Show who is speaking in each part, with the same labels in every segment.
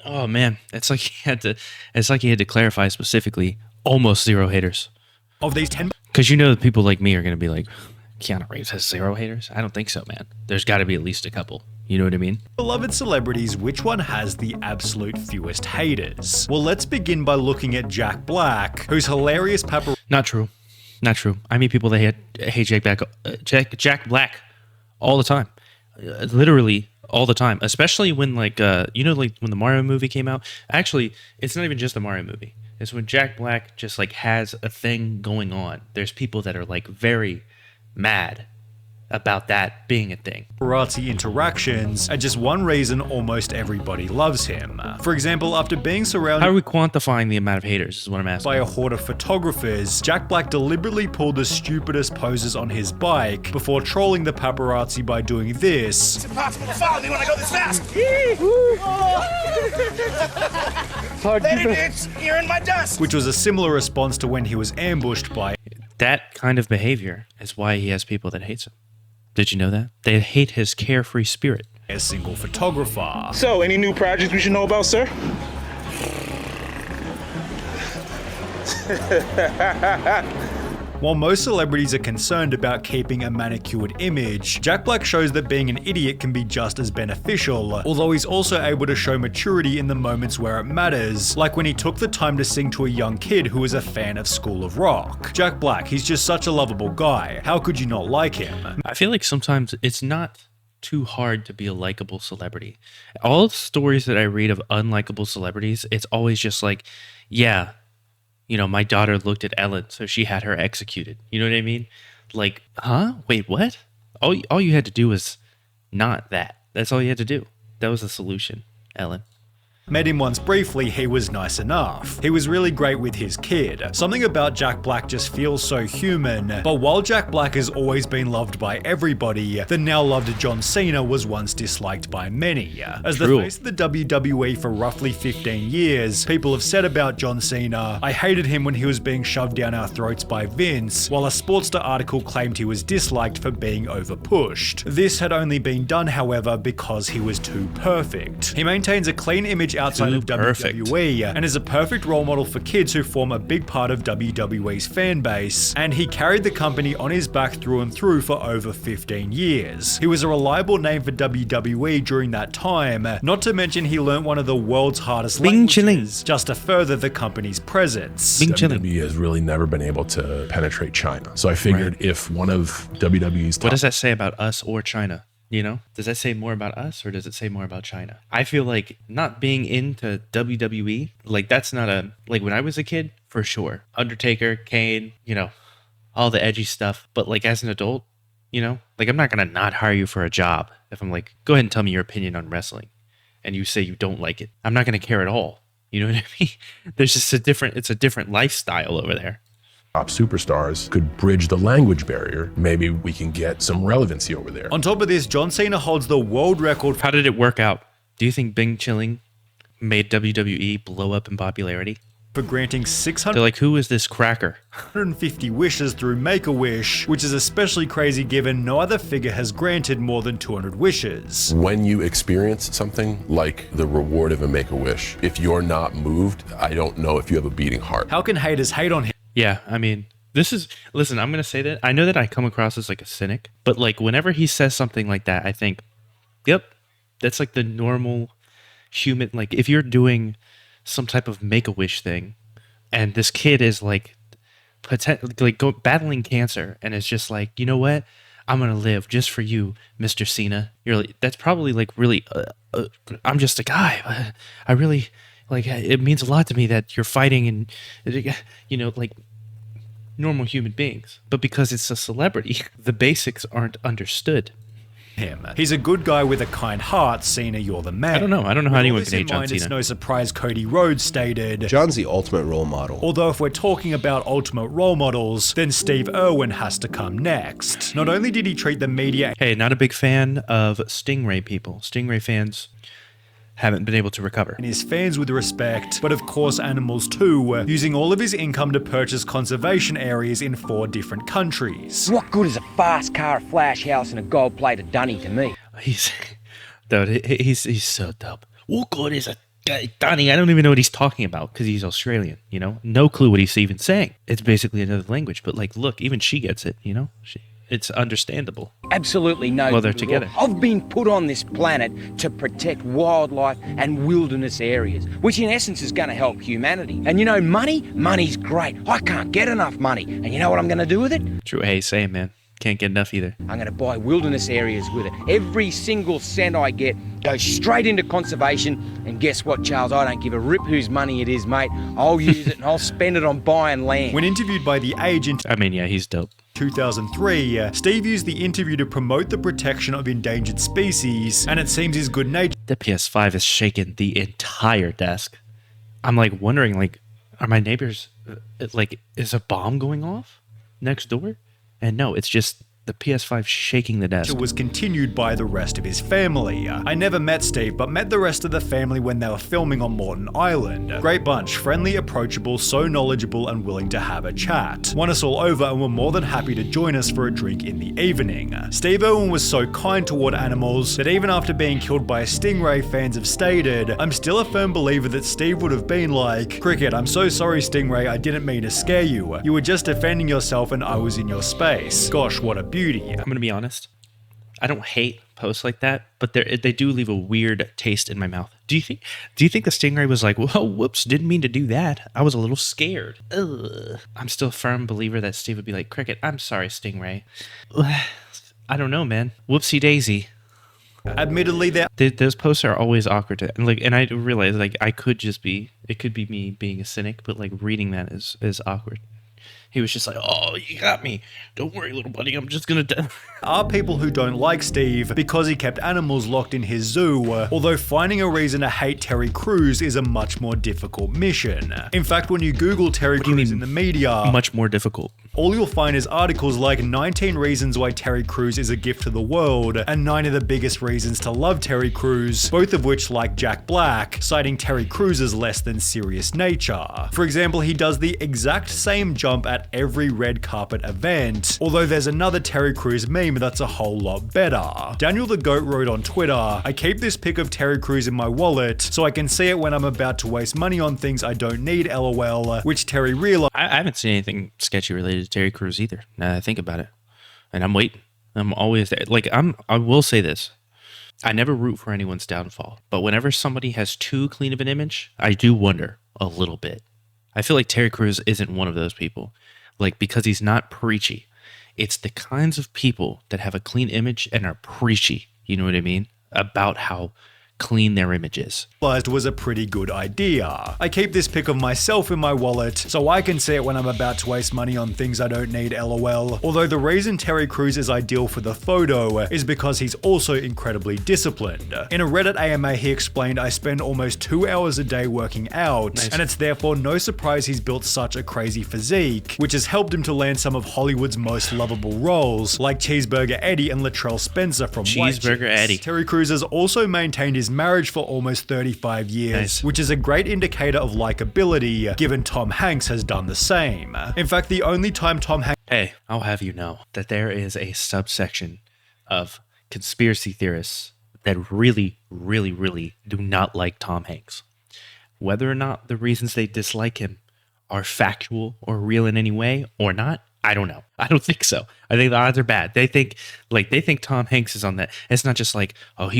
Speaker 1: Oh man, it's like he had to clarify specifically almost zero haters.
Speaker 2: Of these 10
Speaker 1: Because you know that people like me are going to be like, Keanu Reeves has zero haters? I don't think so, man. There's got to be at least a couple. You know what I mean?
Speaker 2: beloved celebrities, which one has the absolute fewest haters? Well, let's begin by looking at Jack Black, whose hilarious paparazzi
Speaker 1: Not true. Not true. I meet people that hate Jack Black all the time. Literally all the time. Especially when like when the Mario movie came out. Actually, it's not even just the Mario movie. It's when Jack Black just like has a thing going on. There's people that are like very mad about that being a thing.
Speaker 2: interactions are just one reason almost everybody loves him. For example, after being surrounded
Speaker 1: How are we quantifying the amount of haters is what I'm asking.
Speaker 2: by a horde of photographers, Jack Black deliberately pulled the stupidest poses on his bike before trolling the paparazzi by doing this.
Speaker 3: It's impossible to follow me when I go this fast. You're in my dust.
Speaker 2: Which was a similar response to when he was ambushed by
Speaker 1: That kind of behavior is why he has people that hates him. Did you know that? They hate his carefree spirit.
Speaker 2: a single photographer.
Speaker 3: So, any new projects we should know about, sir?
Speaker 2: While most celebrities are concerned about keeping a manicured image, Jack Black shows that being an idiot can be just as beneficial, although he's also able to show maturity in the moments where it matters, like when he took the time to sing to a young kid who was a fan of School of Rock. Jack Black, he's just such a lovable guy. How could you not like him?
Speaker 1: I feel like sometimes it's not too hard to be a likable celebrity. All the stories that I read of unlikable celebrities, it's always just like, yeah, you know, my daughter looked at Ellen, so she had her executed. You know what I mean? Like, huh? Wait, what? All you had to do was not that. That's all you had to do. That was the solution, Ellen.
Speaker 2: Met him once briefly, he was nice enough. He was really great with his kid. Something about Jack Black just feels so human. But while Jack Black has always been loved by everybody, the now loved John Cena was once disliked by many. As
Speaker 1: True.
Speaker 2: the face of the WWE for roughly 15 years, people have said about John Cena, "I hated him when he was being shoved down our throats by Vince," while a Sportster article claimed he was disliked for being overpushed. This had only been done, however, because he was too perfect. He maintains a clean image outside of WWE and is a perfect role model for kids who form a big part of WWE's fan base, and he carried the company on his back through and through for over 15 years. He was a reliable name for WWE during that time, not to mention he learnt one of the world's hardest
Speaker 1: Bing chilling.
Speaker 2: languages just to further the company's presence.
Speaker 1: Bing chilling.
Speaker 4: WWE has really never been able to penetrate China. So I figured if one of WWE's top
Speaker 1: What does that say about us or China? You know, does that say more about us or does it say more about China? I feel like not being into WWE, like that's not a, like when I was a kid, for sure. Undertaker, Kane, you know, all the edgy stuff. But like as an adult, you know, like I'm not going to not hire you for a job if I'm like, go ahead and tell me your opinion on wrestling. And you say you don't like it. I'm not going to care at all. You know what I mean? There's just it's a different lifestyle over there.
Speaker 4: top superstars could bridge the language barrier, maybe we can get some relevancy over there.
Speaker 2: On top of this, John Cena holds the world record
Speaker 1: How did it work out? Do you think Bing Chilling made WWE blow up in popularity?
Speaker 2: for granting
Speaker 1: They're
Speaker 2: 650
Speaker 1: like, who is this cracker?
Speaker 2: wishes through Make-A-Wish, which is especially crazy given no other figure has granted more than 200 wishes.
Speaker 4: When you experience something like the reward of a Make-A-Wish, if you're not moved, I don't know if you have a beating heart.
Speaker 2: How can haters hate on him?
Speaker 1: Yeah, I mean, listen, I'm going to say that. I know that I come across as like a cynic, but like whenever he says something like that, I think, yep, that's like the normal human, like if you're doing some type of Make-A-Wish thing and this kid is like, battling cancer and it's just like, you know what? I'm going to live just for you, Mr. Cena. You're like, that's probably like really, I'm just a guy. I really, like, it means a lot to me that you're fighting and, you know, like normal human beings. But because it's a celebrity, the basics aren't understood.
Speaker 2: He's a good guy with a kind heart. Cena, you're the man.
Speaker 1: I don't know how
Speaker 2: With
Speaker 1: anyone
Speaker 2: all this
Speaker 1: can
Speaker 2: in
Speaker 1: hate John
Speaker 2: mind, It's
Speaker 1: Cena.
Speaker 2: no surprise Cody Rhodes stated,
Speaker 5: John's the ultimate role model.
Speaker 2: although if we're talking about ultimate role models, then Steve Irwin has to come next. Not only did he treat the media
Speaker 1: Hey, not a big fan of Stingray people. Stingray fans haven't been able to recover.
Speaker 2: and his fans with respect, but of course animals too, using all of his income to purchase conservation areas in 4 different countries.
Speaker 6: What good is a fast car, a flash house, and a gold-plated dunny to me?
Speaker 1: He's, dude, he's so dumb. What good is a Donnie, I don't even know what he's talking about because he's Australian, you know? No clue what he's even saying. It's basically another language, but like, look, even she gets it, you know? It's understandable.
Speaker 6: Absolutely no.
Speaker 1: Well, they're
Speaker 6: good at all.
Speaker 1: together.
Speaker 6: I've been put on this planet to protect wildlife and wilderness areas, which in essence is going to help humanity. And you know, money's great. I can't get enough money. And you know what I'm going to do with it?
Speaker 1: True. Hey, same, man. Can't get enough either.
Speaker 6: I'm going to buy wilderness areas with it. Every single cent I get goes straight into conservation. And guess what, Charles? I don't give a rip whose money it is, mate. I'll use it and I'll spend it on buying land.
Speaker 2: When interviewed by The Age in
Speaker 1: I mean, yeah, he's dope.
Speaker 2: 2003, Steve used the interview to promote the protection of endangered species, and it seems his good nature
Speaker 1: The PS5 is shaking the entire desk. I'm like wondering, like, are my neighbors, like, is a bomb going off next door? And no, it's just the PS5 shaking the desk.
Speaker 2: was continued by the rest of his family. I never met Steve, but met the rest of the family when they were filming on Morton Island. Great bunch, friendly, approachable, so knowledgeable and willing to have a chat. Won us all over and were more than happy to join us for a drink in the evening. Steve Irwin was so kind toward animals that even after being killed by a stingray, fans have stated, I'm still a firm believer that Steve would have been like, Cricket, I'm so sorry Stingray, I didn't mean to scare you. You were just defending yourself and I was in your space. Gosh, what a beauty.
Speaker 1: I'm gonna be honest. I don't hate posts like that, but they do leave a weird taste in my mouth. Do you think the stingray was like, whoa, whoops, didn't mean to do that. I was a little scared. Ugh. I'm still a firm believer that Steve would be like, Cricket, I'm sorry, Stingray. I don't know, man. Whoopsie daisy.
Speaker 2: Admittedly,
Speaker 1: Those posts are always awkward to, and I realize like it could be me being a cynic, but like reading that is awkward. He was just like, oh, you got me. Don't worry, little buddy. I'm just going to die.
Speaker 2: are people who don't like Steve because he kept animals locked in his zoo, although finding a reason to hate Terry Crews is a much more difficult mission. In fact, when you Google Terry Crews in the media,
Speaker 1: much more difficult.
Speaker 2: All you'll find is articles like 19 reasons why Terry Crews is a gift to the world, and 9 of the biggest reasons to love Terry Crews, both of which, like Jack Black, citing Terry Crews' less than serious nature. For example, he does the exact same jump at every red carpet event, although there's another Terry Crews meme that's a whole lot better. Daniel the Goat wrote on Twitter, I keep this pic of Terry Crews in my wallet so I can see it when I'm about to waste money on things I don't need, lol, which Terry realized.
Speaker 1: I haven't seen anything sketchy related to Terry Crews either, now that I think about it. And I'm waiting. I'm always there. Like, I will say this. I never root for anyone's downfall, but whenever somebody has too clean of an image, I do wonder a little bit. I feel like Terry Crews isn't one of those people. Like, because he's not preachy. It's the kinds of people that have a clean image and are preachy, you know what I mean? About how clean their image is.
Speaker 2: Was a pretty good idea. I keep this pic of myself in my wallet so I can see it when I'm about to waste money on things I don't need, lol. Although the reason Terry Crews is ideal for the photo is because he's also incredibly disciplined. In a Reddit AMA, he explained, I spend almost 2 hours a day working out, and it's therefore no surprise he's built such a crazy physique, which has helped him to land some of Hollywood's most lovable roles, like Cheeseburger Eddie and Latrell Spencer from
Speaker 1: Cheeseburger Eddie.
Speaker 2: Terry Crews has also maintained his marriage for almost 35 years, which is a great indicator of likability, given Tom Hanks has done the same. In fact, the only time Tom Hanks—
Speaker 1: Hey, I'll have you know that there is a subsection of conspiracy theorists that really, really, really do not like Tom Hanks. Whether or not the reasons they dislike him are factual or real in any way or not, I don't know. I don't think so. I think the odds are bad. They think Tom Hanks is on that. It's not just like, oh,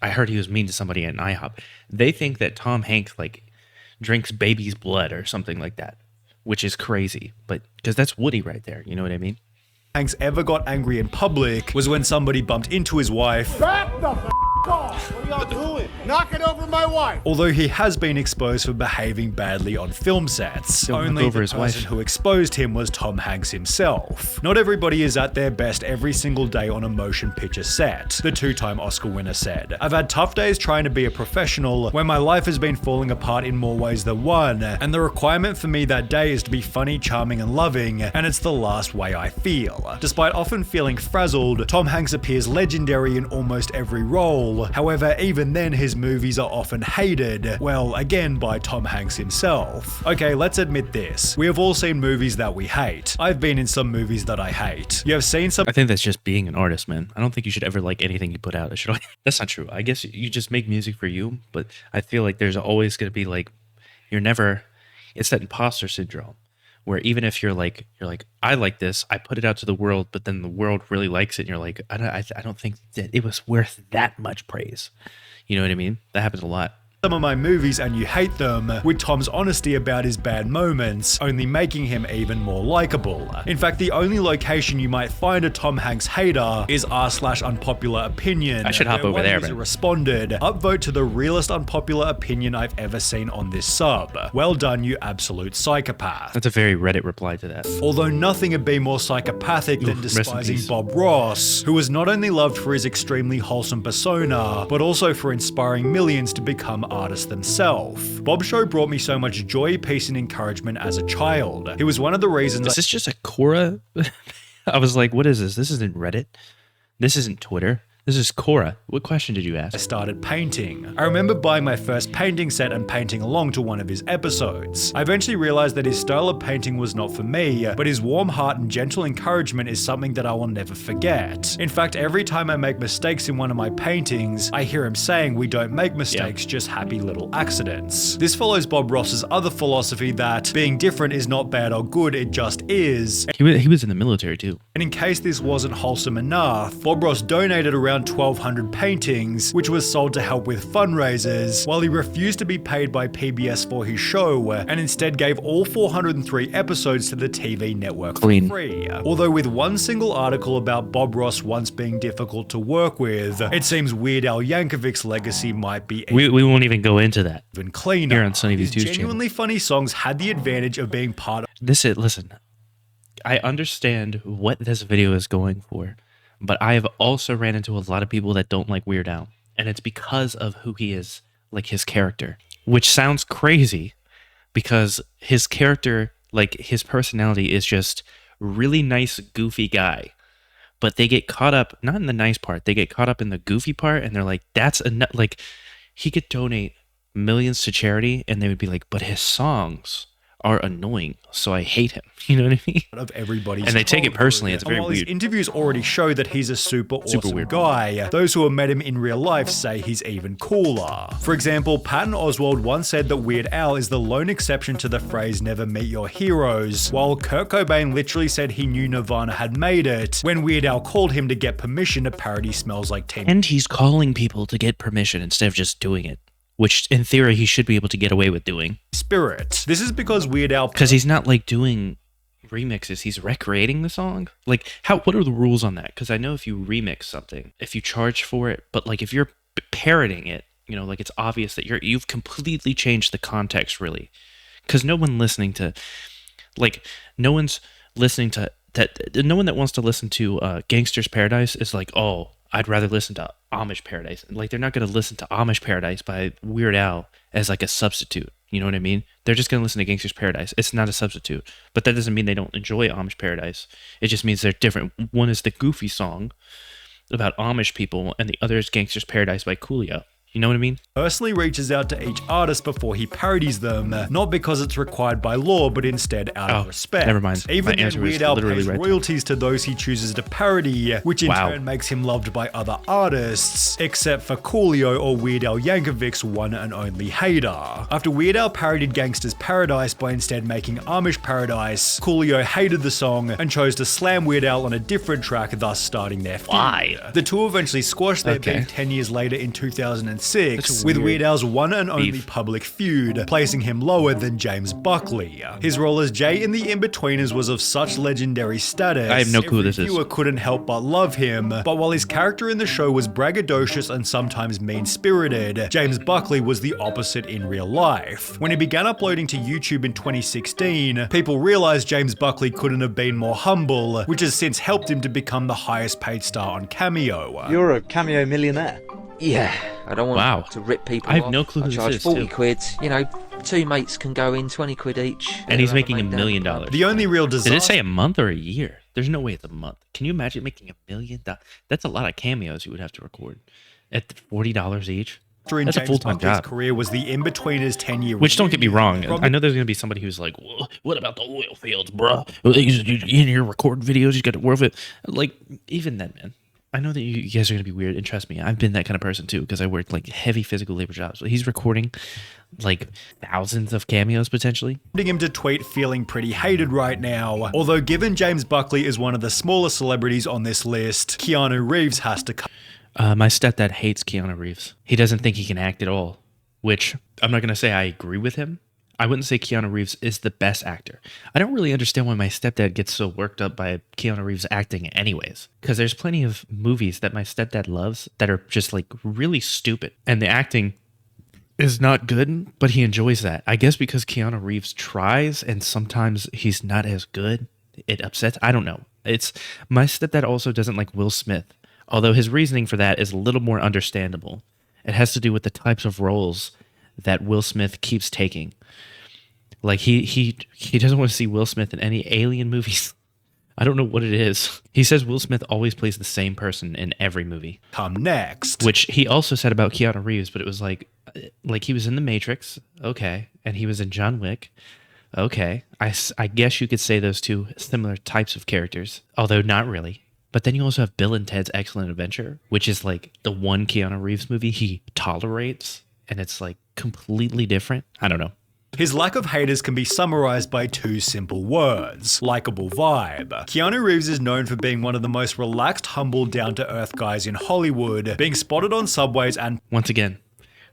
Speaker 1: I heard he was mean to somebody at an IHOP. They think that Tom Hanks like drinks baby's blood or something like that, which is crazy. But because that's Woody right there. You know what I mean?
Speaker 2: Hanks ever got angry in public was when somebody bumped into his wife.
Speaker 5: Back the off. What are y'all doing? Knocking over my wife.
Speaker 2: Although he has been exposed for behaving badly on film sets. Only the person who exposed him was Tom Hanks himself. Not everybody is at their best every single day on a motion picture set, the 2-time Oscar winner said. I've had tough days trying to be a professional where my life has been falling apart in more ways than one, and the requirement for me that day is to be funny, charming, and loving, and it's the last way I feel. Despite often feeling frazzled, Tom Hanks appears legendary in almost every role, unlikable. However, even then his movies are often hated, well, again by Tom Hanks himself. Okay, let's admit this. We have all seen movies that we hate. I've been in some movies that I hate. You have seen some—
Speaker 1: I think that's just being an artist, man. I don't think you should ever like anything you put out. That's not true. I guess you just make music for you, but I feel like there's always going to be like, it's that imposter syndrome where even if you're like, I like this, I put it out to the world, but then the world really likes it. And you're like, I don't think that it was worth that much praise. You know what I mean? That happens a lot.
Speaker 2: Some of my movies and you hate them, with Tom's honesty about his bad moments, only making him even more likable. In fact, the only location you might find a Tom Hanks hater is r/unpopular opinion.
Speaker 1: I should hop over there, man.
Speaker 2: Responded, upvote to the realest unpopular opinion I've ever seen on this sub. Well done, you absolute psychopath.
Speaker 1: That's a very Reddit reply to that.
Speaker 2: Although nothing would be more psychopathic than despising Bob Ross, who was not only loved for his extremely wholesome persona, but also for inspiring millions to become artists themselves. Bob's show brought me so much joy, peace, and encouragement as a child. He was one of the reasons—
Speaker 1: Is this just a Quora? I was like, what is this? This isn't Reddit. This isn't Twitter. This is Quora. What question did you ask?
Speaker 2: I started painting. I remember buying my first painting set and painting along to one of his episodes. I eventually realized that his style of painting was not for me, but his warm heart and gentle encouragement is something that I will never forget. In fact, every time I make mistakes in one of my paintings, I hear him saying, "We don't make mistakes, just happy little accidents." This follows Bob Ross's other philosophy that being different is not bad or good, it just is.
Speaker 1: He was in the military too.
Speaker 2: And in case this wasn't wholesome enough, Bob Ross donated around 1,200 paintings, which was sold to help with fundraisers, while he refused to be paid by PBS for his show, and instead gave all 403 episodes to the TV network for free. Although with one single article about Bob Ross once being difficult to work with, it seems Weird Al Yankovic's legacy might be
Speaker 1: we won't even go into that
Speaker 2: even cleaner.
Speaker 1: Here on Sunny V's channel.
Speaker 2: Genuinely funny songs had the advantage of being part of—
Speaker 1: Listen, I understand what this video is going for, but I have also ran into a lot of people that don't like Weird Al, and it's because of who he is, like his character, which sounds crazy because his character, like his personality is just really nice, goofy guy, but they get caught up, not in the nice part, they get caught up in the goofy part, and they're like, that's enough. Like, he could donate millions to charity, and they would be like, but his songs are annoying, so I hate him. You know what I mean?
Speaker 2: Of everybody's
Speaker 1: and they take it personally. It's very
Speaker 2: while
Speaker 1: weird.
Speaker 2: His interviews already show that he's a super awesome
Speaker 1: weird
Speaker 2: guy, those who have met him in real life say he's even cooler. For example, Patton Oswalt once said that Weird Al is the lone exception to the phrase "never meet your heroes," while Kurt Cobain literally said he knew Nirvana had made it when Weird Al called him to get permission to parody "Smells Like Teen."
Speaker 1: And he's calling people to get permission instead of just doing it, which in theory he should be able to get away with doing.
Speaker 2: Spirit. This is because Weird Al—
Speaker 1: because he's not like doing remixes, he's recreating the song. Like, what are the rules on that? Because I know if you remix something, if you charge for it, but like if you're parroting it, you know, like it's obvious that you've completely changed the context, really. Because no one that wants to listen to Gangster's Paradise is like, oh, I'd rather listen to Amish Paradise. Like, they're not going to listen to Amish Paradise by Weird Al as like a substitute. You know what I mean? They're just going to listen to Gangster's Paradise. It's not a substitute. But that doesn't mean they don't enjoy Amish Paradise. It just means they're different. One is the goofy song about Amish people, and the other is Gangster's Paradise by Coolio. You know what I mean?
Speaker 2: Personally reaches out to each artist before he parodies them, not because it's required by law, but instead out of respect.
Speaker 1: Never mind.
Speaker 2: Even then, Weird Al pays royalties to those he chooses to parody, which in turn makes him loved by other artists, except for Coolio or Weird Al Yankovic's one and only hater. After Weird Al parodied Gangster's Paradise by instead making Amish Paradise, Coolio hated the song and chose to slam Weird Al on a different track, thus starting their feud.
Speaker 1: Why?
Speaker 2: The two eventually squashed their beef 10 years later in 2006, with Weird Al's one and only public feud, placing him lower than James Buckley. His role as Jay in The Inbetweeners was of such legendary status,
Speaker 1: I have no clue who this is.
Speaker 2: Viewer couldn't help but love him, but while his character in the show was braggadocious and sometimes mean-spirited, James Buckley was the opposite in real life. When he began uploading to YouTube in 2016, people realized James Buckley couldn't have been more humble, which has since helped him to become the highest paid star on Cameo.
Speaker 5: You're a Cameo millionaire.
Speaker 7: Yeah, I don't want to rip people off.
Speaker 1: I have no clue who
Speaker 7: I
Speaker 1: this
Speaker 7: charge
Speaker 1: is,
Speaker 7: 40
Speaker 1: too.
Speaker 7: quid, you know, two mates can go in, 20 quid each.
Speaker 1: And he's making $1 million.
Speaker 2: The only real disaster—
Speaker 1: Did it say a month or a year? There's no way it's a month. Can you imagine making $1 million? That's a lot of cameos you would have to record. at $40 each.
Speaker 2: In
Speaker 1: That's a
Speaker 2: James
Speaker 1: full-time
Speaker 2: Buckley's
Speaker 1: job.
Speaker 2: career was the in-betweener's 10-year
Speaker 1: Which, don't get me wrong,
Speaker 2: reunion.
Speaker 1: I know there's going to be somebody who's like, well, what about the oil fields, bro? You in here recording videos, you got to work it. Like, even then, man, I know that you guys are going to be weird, and trust me, I've been that kind of person too, because I worked like heavy physical labor jobs. He's recording like thousands of cameos potentially.
Speaker 2: Him to tweet feeling pretty hated right now. Although given James Buckley is one of the smaller celebrities on this list, Keanu Reeves has to come.
Speaker 1: My stepdad hates Keanu Reeves. He doesn't think he can act at all, which I'm not going to say I agree with him. I wouldn't say Keanu Reeves is the best actor. I don't really understand why my stepdad gets so worked up by Keanu Reeves acting anyways, because there's plenty of movies that my stepdad loves that are just like really stupid, and the acting is not good, but he enjoys that. I guess because Keanu Reeves tries and sometimes he's not as good, it upsets. I don't know. It's my stepdad also doesn't like Will Smith, although his reasoning for that is a little more understandable. It has to do with the types of roles that Will Smith keeps taking. Like he doesn't want to see Will Smith in any alien movies. I don't know what it is. He says Will Smith always plays the same person in every movie.
Speaker 2: Come next.
Speaker 1: Which he also said about Keanu Reeves, but it was like he was in The Matrix, okay, and he was in John Wick, okay. I guess you could say those two similar types of characters, although not really. But then you also have Bill and Ted's Excellent Adventure, which is like the one Keanu Reeves movie he tolerates, and it's like completely different. I don't know.
Speaker 2: His lack of haters can be summarized by two simple words: likable vibe. Keanu Reeves is known for being one of the most relaxed, humble, down-to-earth guys in Hollywood, being spotted on subways and
Speaker 1: once again,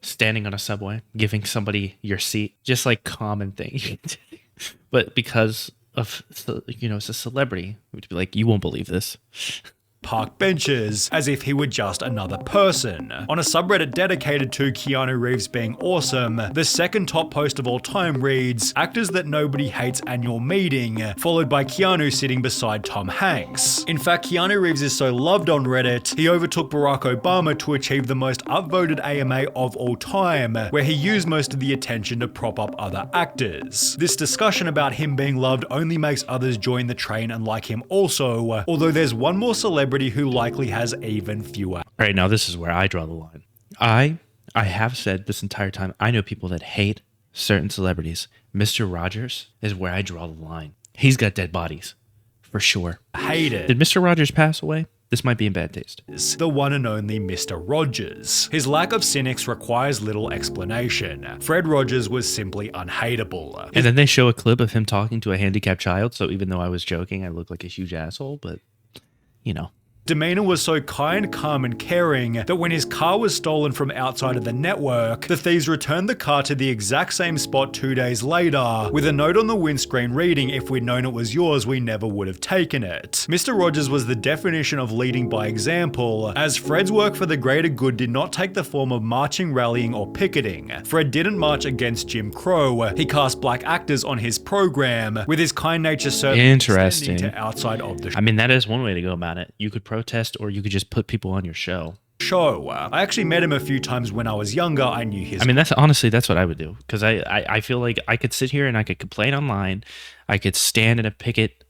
Speaker 1: standing on a subway, giving somebody your seat, just like common thing. But because of, it's a celebrity, we'd be like, you won't believe this.
Speaker 2: park benches, as if he were just another person. On a subreddit dedicated to Keanu Reeves being awesome, the second top post of all time reads, "Actors that nobody hates annual meeting," followed by Keanu sitting beside Tom Hanks. In fact, Keanu Reeves is so loved on Reddit, he overtook Barack Obama to achieve the most upvoted AMA of all time, where he used most of the attention to prop up other actors. This discussion about him being loved only makes others join the train and like him also, although there's one more celebrity who likely has even fewer.
Speaker 1: All right, now this is where I draw the line. I have said this entire time, I know people that hate certain celebrities. Mr. Rogers is where I draw the line. He's got dead bodies, for sure.
Speaker 2: Hated.
Speaker 1: Did Mr. Rogers pass away? This might be in bad taste.
Speaker 2: The one and only Mr. Rogers. His lack of cynics requires little explanation. Fred Rogers was simply unhateable.
Speaker 1: And then they show a clip of him talking to a handicapped child, so even though I was joking, I look like a huge asshole, but, you know.
Speaker 2: Demeanor was so kind, calm, and caring that when his car was stolen from outside of the network, the thieves returned the car to the exact same spot 2 days later, with a note on the windscreen reading, "If we'd known it was yours, we never would have taken it." Mr. Rogers was the definition of leading by example, as Fred's work for the greater good did not take the form of marching, rallying, or picketing. Fred didn't march against Jim Crow, he cast black actors on his program, with his kind nature certainly extending to outside of the show.
Speaker 1: I mean, that is one way to go about it. You could protest, or you could just put people on your show.
Speaker 2: I actually met him a few times when I was younger. I knew his.
Speaker 1: I mean, that's what I would do, because I feel like I could sit here and I could complain online. I could stand in a picket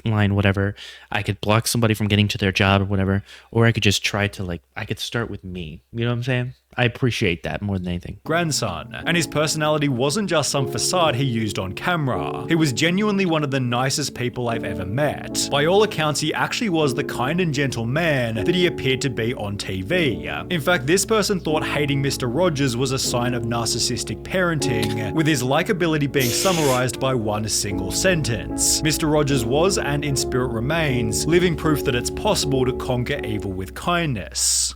Speaker 1: line, whatever. I could block somebody from getting to their job or whatever, or I could just try to I could start with me. You know what I'm saying? I appreciate that more than anything.
Speaker 2: Grandson, and his personality wasn't just some facade he used on camera. He was genuinely one of the nicest people I've ever met. By all accounts, he actually was the kind and gentle man that he appeared to be on TV. In fact, this person thought hating Mr. Rogers was a sign of narcissistic parenting, with his likability being summarized by one single sentence. Mr. Rogers was, and in spirit remains, living proof that it's possible to conquer evil with kindness.